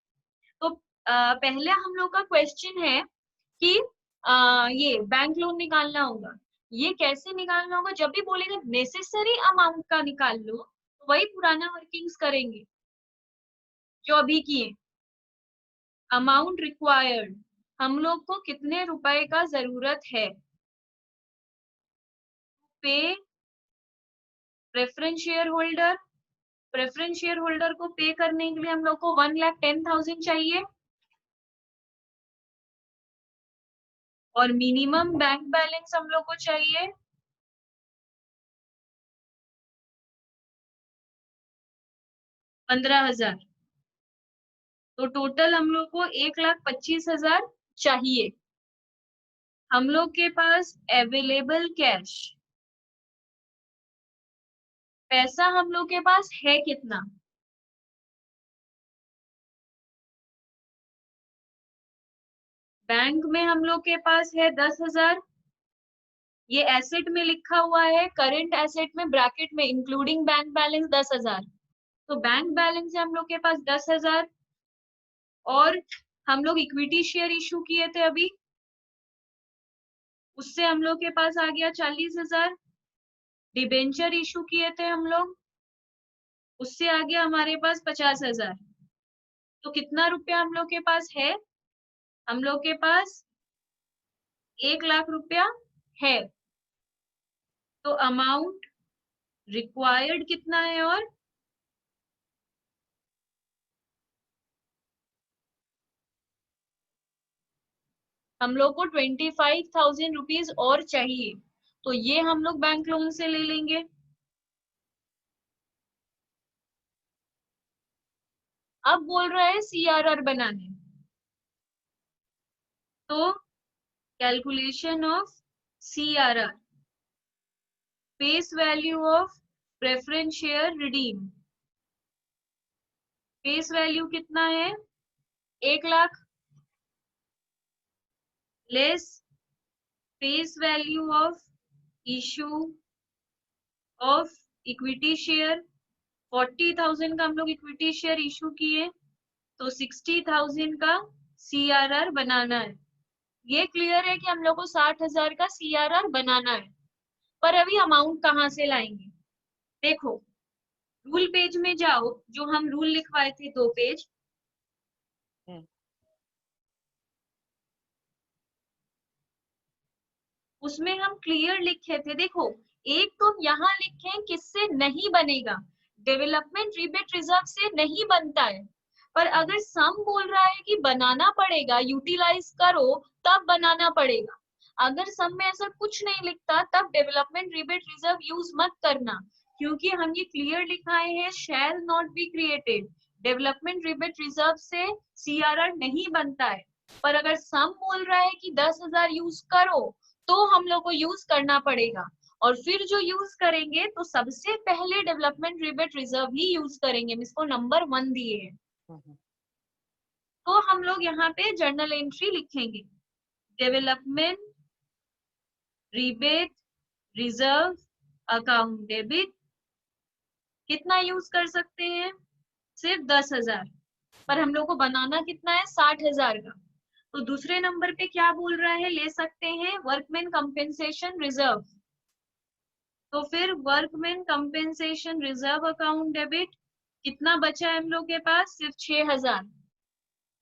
तो पहले हम लोग का क्वेश्चन है कि ये बैंक लोन निकालना होगा। ये कैसे निकालना होगा? जब भी बोलेगा नेसेसरी अमाउंट का निकाल लो, तो वही पुराना वर्किंग्स करेंगे जो अभी किए। अमाउंट रिक्वायर्ड, हम लोग को कितने रुपए का जरूरत है? पे preference share holder, preference share holder को पे करने के लिए हम लोग को 1,10,000 चाहिए, और मिनिमम बैंक बैलेंस हम लोग को चाहिए 15,000। तो टोटल हम लोग को 1,25,000 चाहिए। हम लोग के पास अवेलेबल कैश पैसा हम लोग के पास है कितना? बैंक में हम लोग के पास है 10,000। ये एसेट में लिखा हुआ है, करंट एसेट में ब्रैकेट में इंक्लूडिंग बैंक बैलेंस 10,000। तो बैंक बैलेंस है हम लोग के पास 10,000, और हम लोग इक्विटी शेयर इशू किए थे अभी, उससे हम लोग के पास आ गया 40,000। डिबेंचर इशू किए थे हम लोग, उससे आ गया हमारे पास 50,000। तो कितना रुपया हम लोग के पास है? हम लोग के पास 1,00,000 रुपया है। तो अमाउंट रिक्वायर्ड कितना है? और हम लोग को 25,000 रुपीज और चाहिए, तो ये हम लोग बैंक लोन से ले लेंगे। अब बोल रहा है CRR बनाने, तो calculation of CRR, face value of preference share redeem. Face value कितना है? 1,00,000 less face value of issue of equity share. 40,000 का हम लोग इक्विटी शेयर इशू किए, तो 60,000 का CRR बनाना है। ये क्लियर है कि हम लोग को 60,000 का CRR बनाना है। पर अभी अमाउंट कहाँ से लाएंगे? देखो, रूल पेज में जाओ, जो हम रूल लिखवाए थे 2 पेज, उसमें हम क्लियर लिखे थे। देखो, एक तो यहाँ लिखे किससे नहीं बनेगा, डेवलपमेंट रिबेट रिजर्व से नहीं बनता है। पर अगर सम बोल रहा है कि बनाना पड़ेगा, यूटिलाइज करो, तब बनाना पड़ेगा। अगर सम में ऐसा कुछ नहीं लिखता तब डेवलपमेंट रिबेट रिजर्व यूज मत करना, क्योंकि हम ये क्लियर लिखाए हैं shall not be created. Development rebate reserve से सीआरआर नहीं बनता है, पर अगर सम बोल रहा है कि 10,000 यूज करो तो हम लोग को यूज करना पड़ेगा, और फिर जो यूज करेंगे तो सबसे पहले डेवलपमेंट रिबेट रिजर्व ही यूज करेंगे। इसको नंबर 1 दिए है, तो हम लोग यहाँ पे जर्नल एंट्री लिखेंगे development rebate reserve account debit. कितना यूज कर सकते हैं? सिर्फ 10,000, पर हम लोग को बनाना कितना है? 60,000 का। तो दूसरे नंबर पे क्या बोल रहा है? ले सकते हैं वर्कमैन कंपेंसेशन रिजर्व। तो फिर workman compensation reserve account debit कितना बचा है हम लोग के पास? सिर्फ 6,000।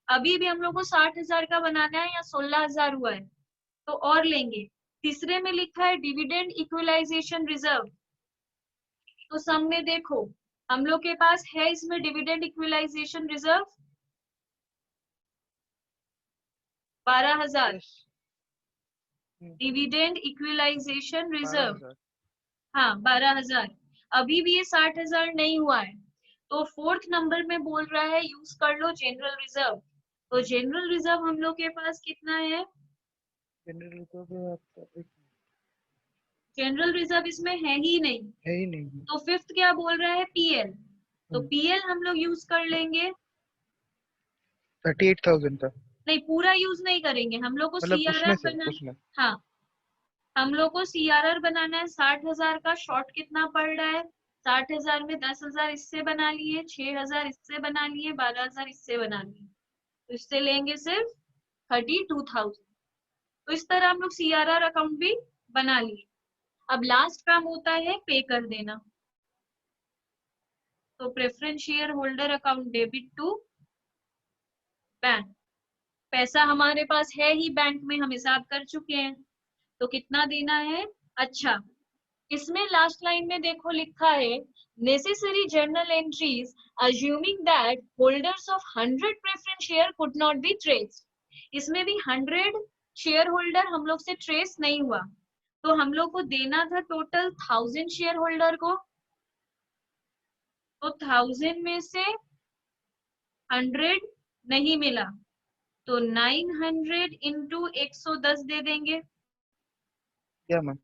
अभी भी हम लोग को 60,000 का बनाना है या 16,000 हुआ है तो और लेंगे। तीसरे में लिखा है डिविडेंड इक्वलाइजेशन रिजर्व। तो सम में देखो हम लोग के पास है इसमें dividend equalisation reserve 12,000। Dividend equalisation reserve 12,000। हाँ 12,000। अभी भी ये 60,000 नहीं हुआ है, तो फोर्थ नंबर में बोल रहा है यूज कर लो जनरल रिजर्व। तो जनरल रिजर्व हम लोग के पास कितना है? जनरल रिजर्व आपका जनरल रिजर्व इसमें है ही नहीं, है ही नहीं। तो फिफ्थ क्या बोल रहा है? पीएल। तो पीएल हम लोग यूज कर लेंगे 38,000 का, नहीं, पूरा यूज नहीं करेंगे, हम लोग को मतलब उसमें सीआरआर से बना। उसमें हाँ, हम लोग को सीआरआर बनाना है। 60,000 का शॉर्ट कितना पड़ रहा है? 60,000 में 10,000 इससे बना लिए, 6,000 इससे बना लिए, 12,000 इससे बना लिए, तो इससे लेंगे सिर्फ 32,000। तो इस तरह हम लोग सीआरआर अकाउंट भी बना लिए। अब लास्ट काम होता है पे कर देना। तो preference share holder account debit to bank. पैसा हमारे पास है ही बैंक में, हम हिसाब कर चुके हैं, तो कितना देना है? अच्छा, इसमें लास्ट लाइन में देखो लिखा है necessary journal entries assuming that holders of 100 preference share could not be traced. इसमें भी 100 शेयर होल्डर हम लोग से ट्रेस नहीं हुआ, तो हम लोग को देना था टोटल 1,000 शेयर होल्डर को। तो 1,000 में से 100 नहीं मिला, तो 900 इंटू 110 दे देंगे, क्या मैम?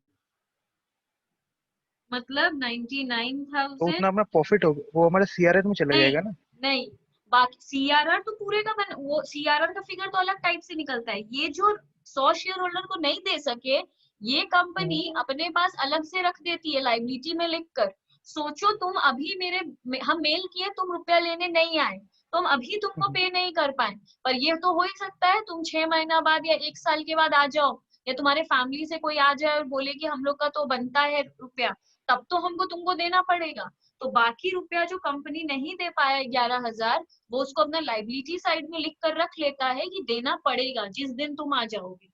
मतलब तो 99,000। उतना अपना प्रॉफिट होगा, वो हमारे सीआरएस में चला नहीं जाएगा ना? नहीं, बाकी सीआरआर तो पूरे का वो सीआरआर का फिगर तो अलग टाइप से निकलता है। ये जो 100 शेयर होल्डर को नहीं दे सके, ये कंपनी अपने पास अलग से रख देती है लाइबिलिटी में लिखकर। सोचो तुम अभी हम मेल किए, तुम रुपया लेने नहीं आए, तो हम अभी तुमको पे नहीं कर पाए, पर ये तो हो ही सकता है तुम 6 महीना बाद या 1 साल के बाद आ जाओ, या तुम्हारे फैमिली से कोई आ जाए और बोले कि हम लोग का तो बनता है रुपया, तब तो हमको तुमको देना पड़ेगा। तो बाकी रुपया जो कंपनी नहीं दे पाया 11,000, वो उसको अपना लाइबिलिटी साइड में लिख कर रख लेता है कि देना पड़ेगा जिस दिन तुम आ जाओगे।